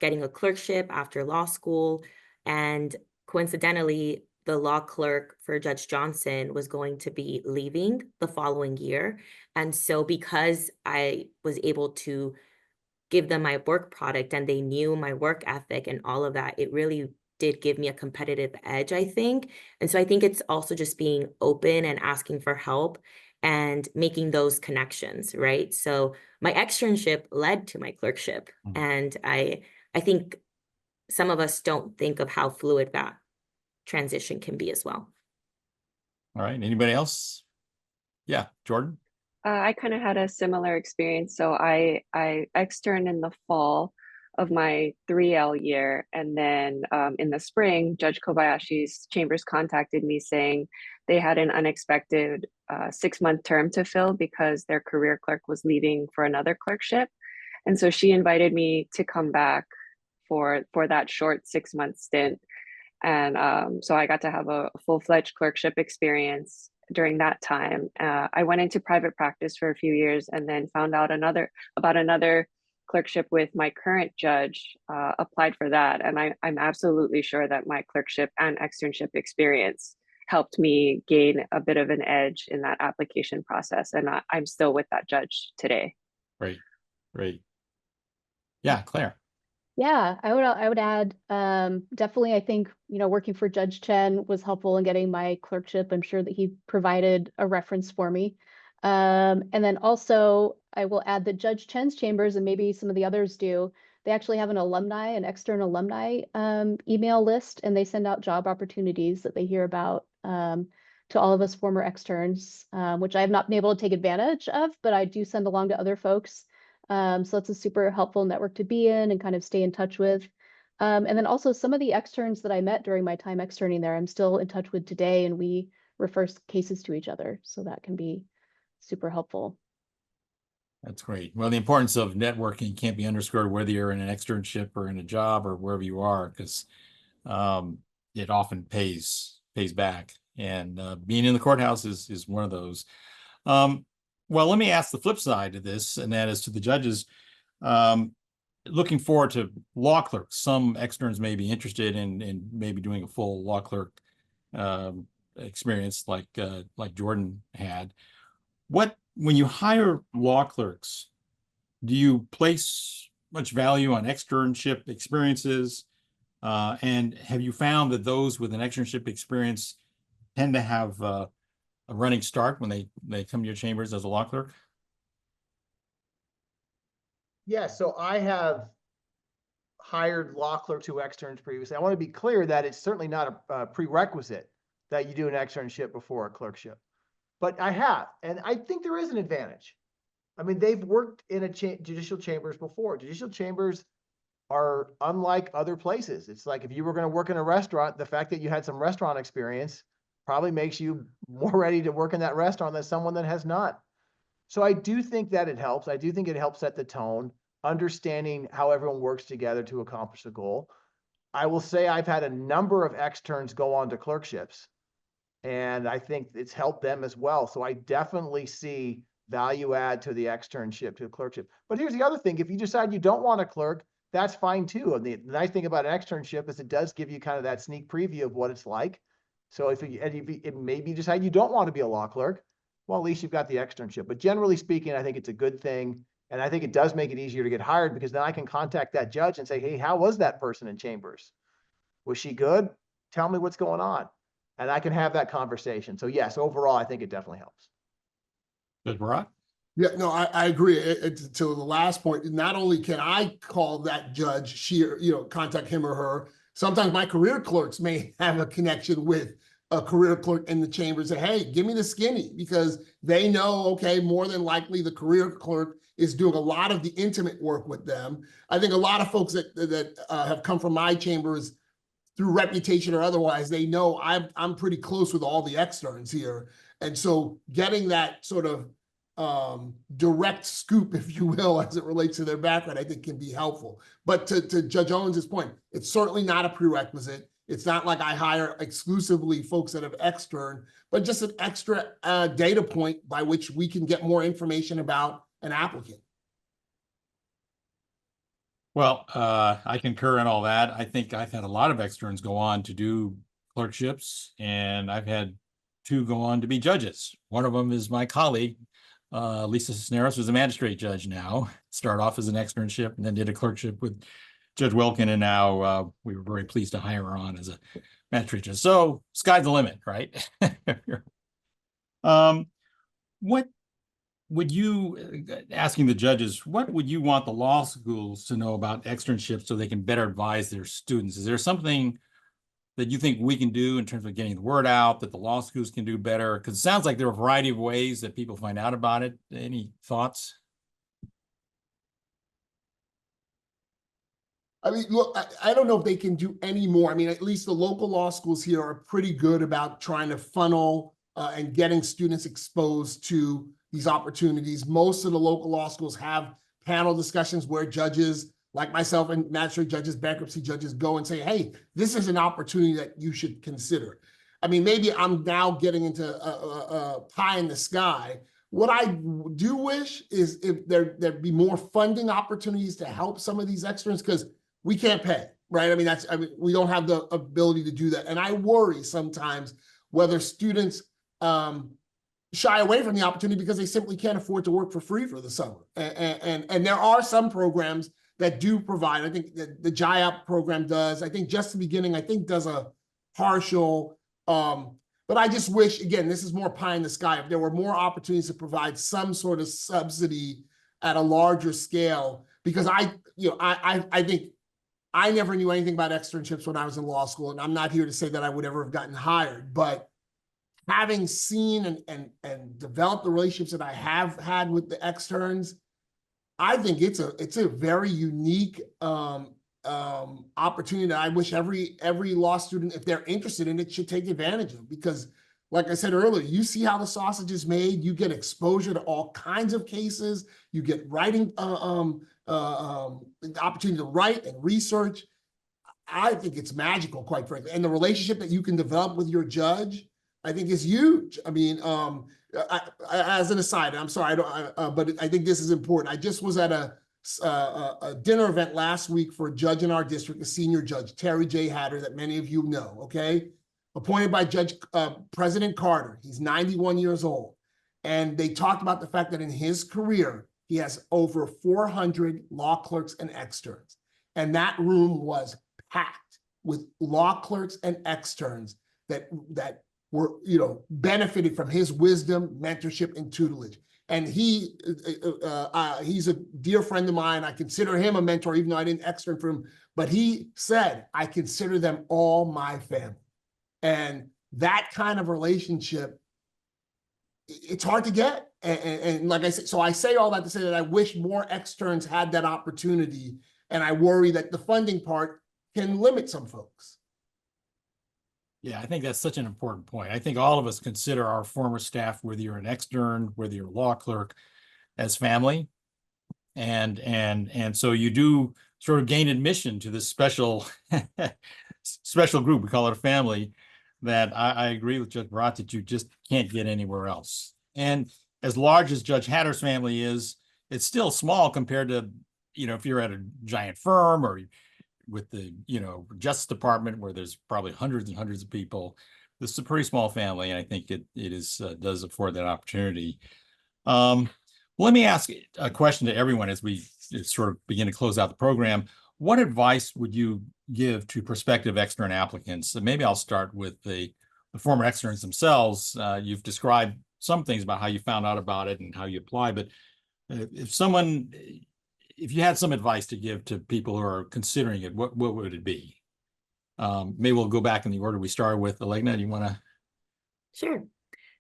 getting a clerkship after law school. And coincidentally, the law clerk for Judge Johnson was going to be leaving the following year. And so because I was able to give them my work product and they knew my work ethic and all of that, it really did give me a competitive edge, I think. And so I think it's also just being open and asking for help and making those connections, right? So my externship led to my clerkship. Mhm. And I think some of us don't think of how fluid that transition can be as well. All right. Anybody else? Yeah, Jordan? I kind of had a similar experience. So I externed in the fall of my 3L year. And then in the spring, Judge Kobayashi's chambers contacted me saying they had an unexpected 6-month term to fill because their career clerk was leaving for another clerkship. And so she invited me to come back for that short 6-month stint. And so I got to have a full-fledged clerkship experience during that time. I went into private practice for a few years and then found out about another clerkship with my current judge, applied for that. And I'm absolutely sure that my clerkship and externship experience helped me gain a bit of an edge in that application process. And I'm still with that judge today. Great. Great. Yeah, Claire. Yeah, I would add, definitely, I think, working for Judge Chen was helpful in getting my clerkship. I'm sure that he provided a reference for me. And then also I will add that Judge Chen's chambers, and maybe some of the others do, they actually have an external alumni email list, and they send out job opportunities that they hear about to all of us former externs, which I have not been able to take advantage of, but I do send along to other folks. So it's a super helpful network to be in and kind of stay in touch with. And then also some of the externs that I met during my time externing there, I'm still in touch with today, and we refer cases to each other. So that can be super helpful. That's great. Well, the importance of networking can't be underscored whether you're in an externship or in a job or wherever you are, because it often pays back. And being in the courthouse is one of those. Well, let me ask the flip side of this, and that is to the judges. Looking forward to law clerks. Some externs may be interested in maybe doing a full law clerk experience like Jordan had. When you hire law clerks, do you place much value on externship experiences? And have you found that those with an externship experience tend to have a running start when they come to your chambers as a law clerk? Yeah, so I have hired law clerks who externs previously. I want to be clear that it's certainly not a prerequisite that you do an externship before a clerkship, but I have, and I think there is an advantage. I mean, they've worked in a judicial chambers before. Judicial chambers are unlike other places. It's like if you were going to work in a restaurant, the fact that you had some restaurant experience probably makes you more ready to work in that restaurant than someone that has not. So I do think that it helps. I do think it helps set the tone, understanding how everyone works together to accomplish a goal. I will say I've had a number of externs go on to clerkships, and I think it's helped them as well. So I definitely see value add to the externship, to the clerkship. But here's the other thing. If you decide you don't want a clerk, that's fine too. And the nice thing about an externship is it does give you kind of that sneak preview of what it's like. So if maybe you decide you don't want to be a law clerk, well, at least you've got the externship. But generally speaking, I think it's a good thing. And I think it does make it easier to get hired, because then I can contact that judge and say, hey, how was that person in chambers? Was she good? Tell me what's going on. And I can have that conversation. So yes, overall, I think it definitely helps. Judge Barat? Yeah, no, I agree. To the last point, not only can I call that judge, contact him or her. Sometimes my career clerks may have a connection with a career clerk in the chamber and say, hey, give me the skinny, because they know, okay, more than likely the career clerk is doing a lot of the intimate work with them. I think a lot of folks that have come from my chambers through reputation or otherwise, they know I'm pretty close with all the externs here. And so getting that sort of direct scoop, if you will, as it relates to their background, I think can be helpful. But to Judge Owens's point, it's certainly not a prerequisite. It's not like I hire exclusively folks that have extern, but just an extra data point by which we can get more information about an applicant. Well, I concur in all that. I think I've had a lot of externs go on to do clerkships, and I've had 2 go on to be judges. One of them is my colleague, Lisa Cisneros, who's a magistrate judge now. Started off as an externship and then did a clerkship with Judge Wilkin, and now we were very pleased to hire her on as a magistrate judge. So sky's the limit, right? What would you, asking the judges, what would you want the law schools to know about externships so they can better advise their students? Is there something that you think we can do in terms of getting the word out, that the law schools can do better? Because it sounds like there are a variety of ways that people find out about it. Any thoughts? I mean, look, I don't know if they can do any more. I mean, at least the local law schools here are pretty good about trying to funnel and getting students exposed to these opportunities. Most of the local law schools have panel discussions where judges like myself and magistrate judges, bankruptcy judges go and say, hey, this is an opportunity that you should consider. I mean, maybe I'm now getting into a pie in the sky. What I do wish is if there'd be more funding opportunities to help some of these externs, because we can't pay, right? I mean, we don't have the ability to do that. And I worry sometimes whether students shy away from the opportunity because they simply can't afford to work for free for the summer. And there are some programs that do provide. I think the JIAP program does. I think Just the Beginning, I think, does a partial, but I just wish, again, this is more pie in the sky, if there were more opportunities to provide some sort of subsidy at a larger scale, because I think I never knew anything about externships when I was in law school, and I'm not here to say that I would ever have gotten hired, but having seen and developed the relationships that I have had with the externs, I think it's a very unique opportunity that I wish every law student, if they're interested in it, should take advantage of. Because, like I said earlier, you see how the sausage is made. You get exposure to all kinds of cases. You get writing, the opportunity to write and research. I think it's magical, quite frankly. And the relationship that you can develop with your judge, I think, is huge. I mean, as an aside, I'm sorry, but I think this is important. I just was at a dinner event last week for a judge in our district, a senior judge, Terry J. Hatter, that many of you know, okay? Appointed by President Carter. He's 91 years old. And they talked about the fact that in his career, he has over 400 law clerks and externs. And that room was packed with law clerks and externs that were, benefited from his wisdom, mentorship, and tutelage. And he's a dear friend of mine. I consider him a mentor, even though I didn't extern for him. But he said, I consider them all my family. And that kind of relationship, it's hard to get. And like I said, so I say all that to say that I wish more externs had that opportunity. And I worry that the funding part can limit some folks. Yeah, I think that's such an important point. I think all of us consider our former staff, whether you're an extern, whether you're a law clerk, as family. And so you do sort of gain admission to this special group, we call it a family, that I agree with Judge Barat that you just can't get anywhere else. And as large as Judge Hatter's family is, it's still small compared to, if you're at a giant firm or with the, Justice Department, where there's probably hundreds and hundreds of people. This is a pretty small family, and I think it does afford that opportunity. Let me ask a question to everyone as we sort of begin to close out the program. What advice would you give to prospective extern applicants? And maybe I'll start with the former externs themselves. You've described some things about how you found out about it and how you apply, but if you had some advice to give to people who are considering it, what would it be? Maybe we'll go back in the order we started with. Alegna, do you want to? Sure.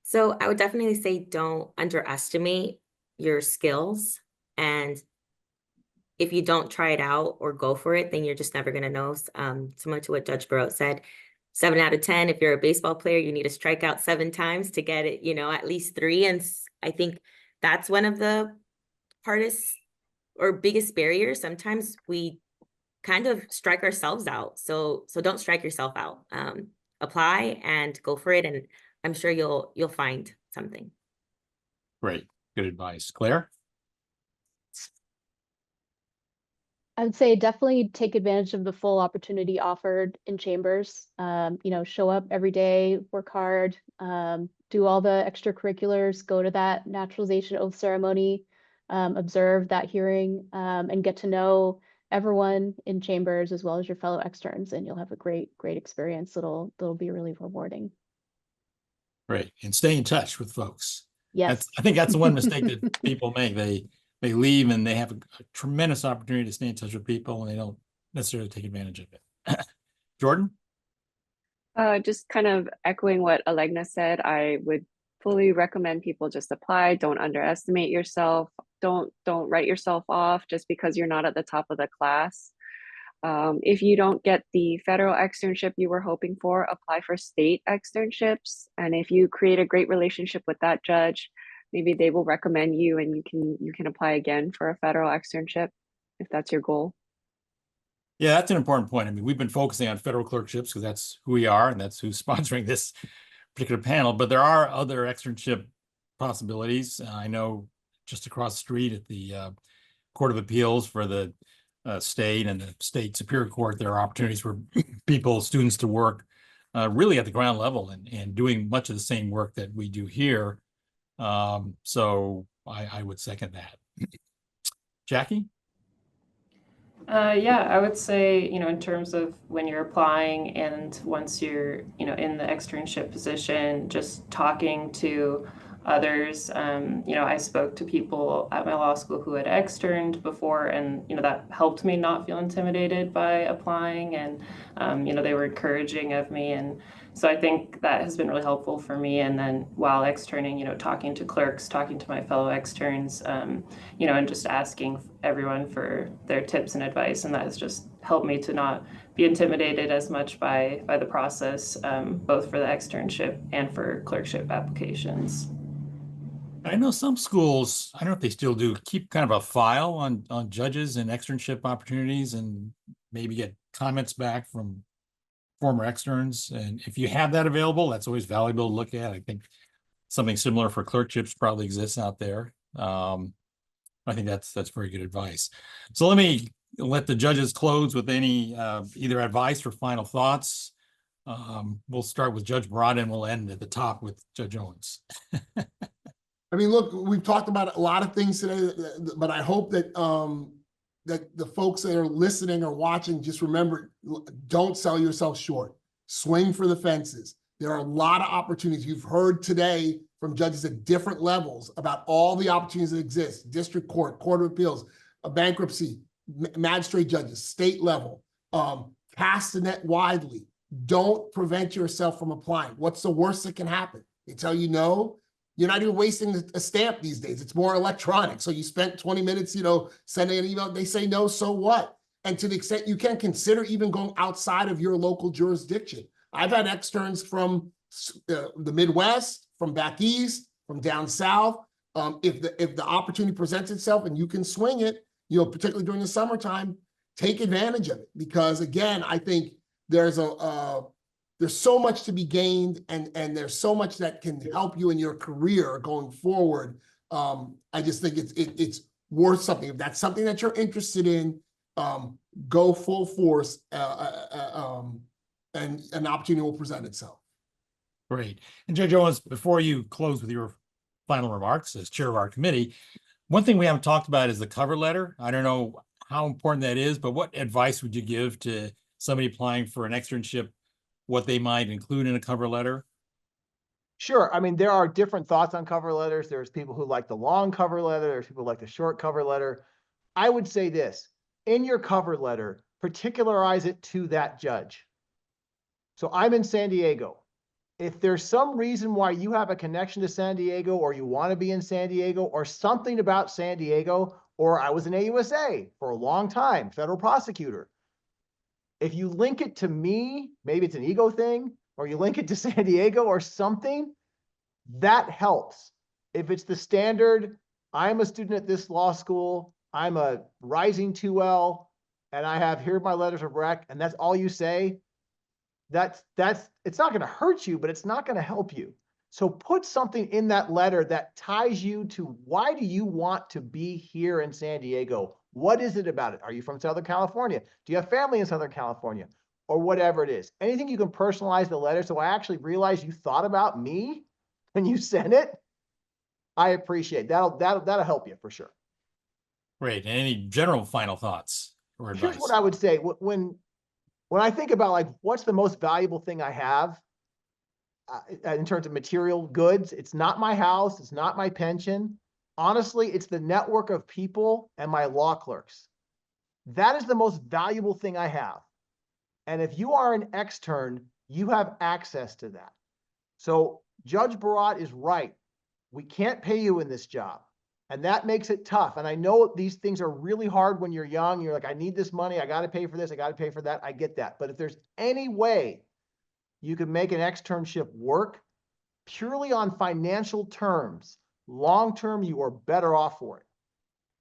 So I would definitely say don't underestimate your skills. And if you don't try it out or go for it, then you're just never going to know. Similar to what Judge Barat said, 7 out of 10, if you're a baseball player, you need to strike out 7 times to get it, at least 3. And I think that's one of the hardest or biggest barriers. Sometimes we kind of strike ourselves out. So don't strike yourself out. Apply and go for it, and I'm sure you'll find something. Great, good advice. Claire? I would say definitely take advantage of the full opportunity offered in chambers. Show up every day, work hard, do all the extracurriculars, go to that naturalization oath ceremony, observe that hearing, and get to know everyone in chambers as well as your fellow externs, and you'll have a great experience. That'll be really rewarding. Great, and stay in touch with folks. Yes. I think that's the one mistake that people make. They leave and they have a tremendous opportunity to stay in touch with people, and they don't necessarily take advantage of it. Jordan? Just kind of echoing what Alegna said, I would fully recommend people just apply. Don't underestimate yourself. Don't write yourself off just because you're not at the top of the class. If you don't get the federal externship you were hoping for, apply for state externships. And if you create a great relationship with that judge, maybe they will recommend you, and you can apply again for a federal externship if that's your goal. Yeah, that's an important point. I mean, we've been focusing on federal clerkships because that's who we are and that's who's sponsoring this particular panel, but there are other externship possibilities. I know just across the street at the Court of Appeals for the state and the state Superior Court, there are opportunities for students to work really at the ground level and doing much of the same work that we do here. So I would second that. Jackie? Yeah, I would say, in terms of when you're applying and once you're, in the externship position, just talking to others. I spoke to people at my law school who had externed before, and, that helped me not feel intimidated by applying, and, they were encouraging of me. And so I think that has been really helpful for me. And then while externing, talking to clerks, talking to my fellow externs, and just asking everyone for their tips and advice. And that has just helped me to not be intimidated as much by the process, both for the externship and for clerkship applications. I know some schools, I don't know if they still do, keep kind of a file on judges and externship opportunities and maybe get comments back from former externs. And if you have that available, that's always valuable to look at. I think something similar for clerkships probably exists out there. I think that's very good advice. So let the judges close with any either advice or final thoughts. We'll start with Judge Baratta and we'll end at the top with Judge Owens. I mean, look, we've talked about a lot of things today, but I hope that that the folks that are listening or watching just remember, don't sell yourself short. Swing for the fences. There are a lot of opportunities. You've heard today from judges at different levels about all the opportunities that exist: district court, court of appeals, a bankruptcy, magistrate judges, state level. Cast the net widely. Don't prevent yourself from applying. What's the worst that can happen? They tell you no. You're not even wasting a stamp these days. It's more electronic. So you spent 20 minutes, sending an email. They say no, so what? And to the extent you can, consider even going outside of your local jurisdiction. I've had externs from the Midwest, from back east, from down south. If the opportunity presents itself and you can swing it, particularly during the summertime, take advantage of it. Because again, I think there's so much to be gained, and there's so much that can help you in your career going forward. I just think it's worth something. If that's something that you're interested in, go full force, and an opportunity will present itself. Great. And Judge Owens, before you close with your final remarks as chair of our committee, one thing we haven't talked about is the cover letter. I don't know how important that is, but what advice would you give to somebody applying for an externship, what they might include in a cover letter? Sure. I mean, there are different thoughts on cover letters. There's people who like the long cover letter. There's people who like the short cover letter. I would say this: in your cover letter, particularize it to that judge. So I'm in San Diego. If there's some reason why you have a connection to San Diego, or you want to be in San Diego, or something about San Diego, or I was an AUSA for a long time, federal prosecutor. If you link it to me, maybe it's an ego thing, or you link it to San Diego or something, that helps. If it's the standard I'm a student at this law school. I'm a rising 2L, and I have here my letters of rec, and that's all you say, it's not going to hurt you, but it's not going to help you. So put something in that letter that ties you to why do you want to be here in San Diego? What is it about it? Are you from Southern California? Do you have family in Southern California? Or whatever it is. Anything you can personalize the letter so I actually realize you thought about me when you sent it. I appreciate that'll help you for sure. Great. Any general final thoughts or advice? Here's what I would say. When I think about like what's the most valuable thing I have in terms of material goods, it's not my house, it's not my pension. Honestly, it's the network of people and my law clerks. That is the most valuable thing I have. And if you are an extern, you have access to that. So Judge Barat is right. We can't pay you in this job. And that makes it tough. And I know these things are really hard when you're young. You're like, I need this money. I got to pay for this. I got to pay for that. I get that. But if there's any way you can make an externship work purely on financial terms, long-term, you are better off for it,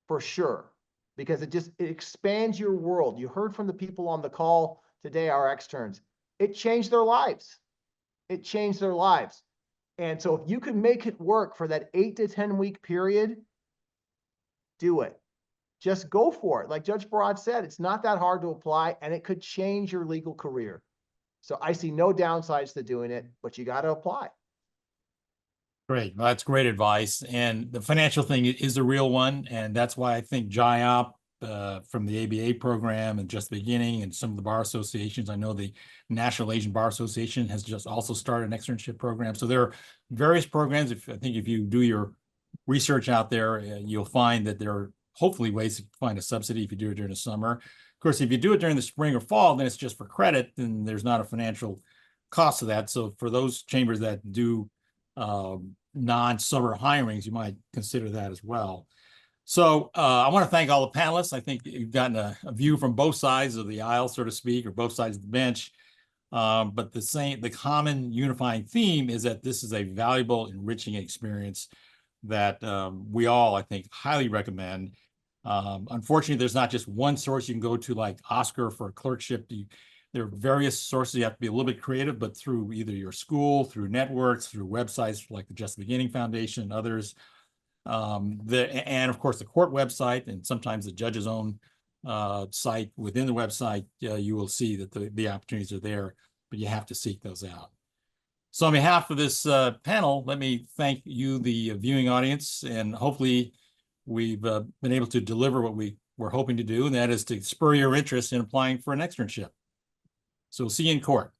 for sure. Because it expands your world. You heard from the people on the call today, our externs. It changed their lives. It changed their lives. And so if you can make it work for that 8 to 10 week period, do it. Just go for it. Like Judge Barat said, it's not that hard to apply and it could change your legal career. So I see no downsides to doing it, but you got to apply. Great. Well, that's great advice. And the financial thing is a real one. And that's why I think JIOP from the ABA program and Just Beginning and some of the bar associations, I know the National Asian Bar Association has just also started an externship program. So there are various programs. I think if you do your research out there, you'll find that there are hopefully ways to find a subsidy if you do it during the summer. Of course, if you do it during the spring or fall, then it's just for credit, then there's not a financial cost of that. So for those chambers that do non-summer hirings, you might consider that as well. So I want to thank all the panelists. I think you've gotten a view from both sides of the aisle, so to speak, or both sides of the bench. But the common unifying theme is that this is a valuable, enriching experience that we all, I think, highly recommend. Unfortunately, there's not just one source you can go to like Oscar for a clerkship. There are various sources. You have to be a little bit creative, but through either your school, through networks, through websites like the Just Beginning Foundation and others. And of course, the court website and sometimes the judge's own site within the website, you will see that the opportunities are there, but you have to seek those out. So on behalf of this panel, let me thank you, the viewing audience, and hopefully we've been able to deliver what we were hoping to do, and that is to spur your interest in applying for an externship. So we'll see you in court.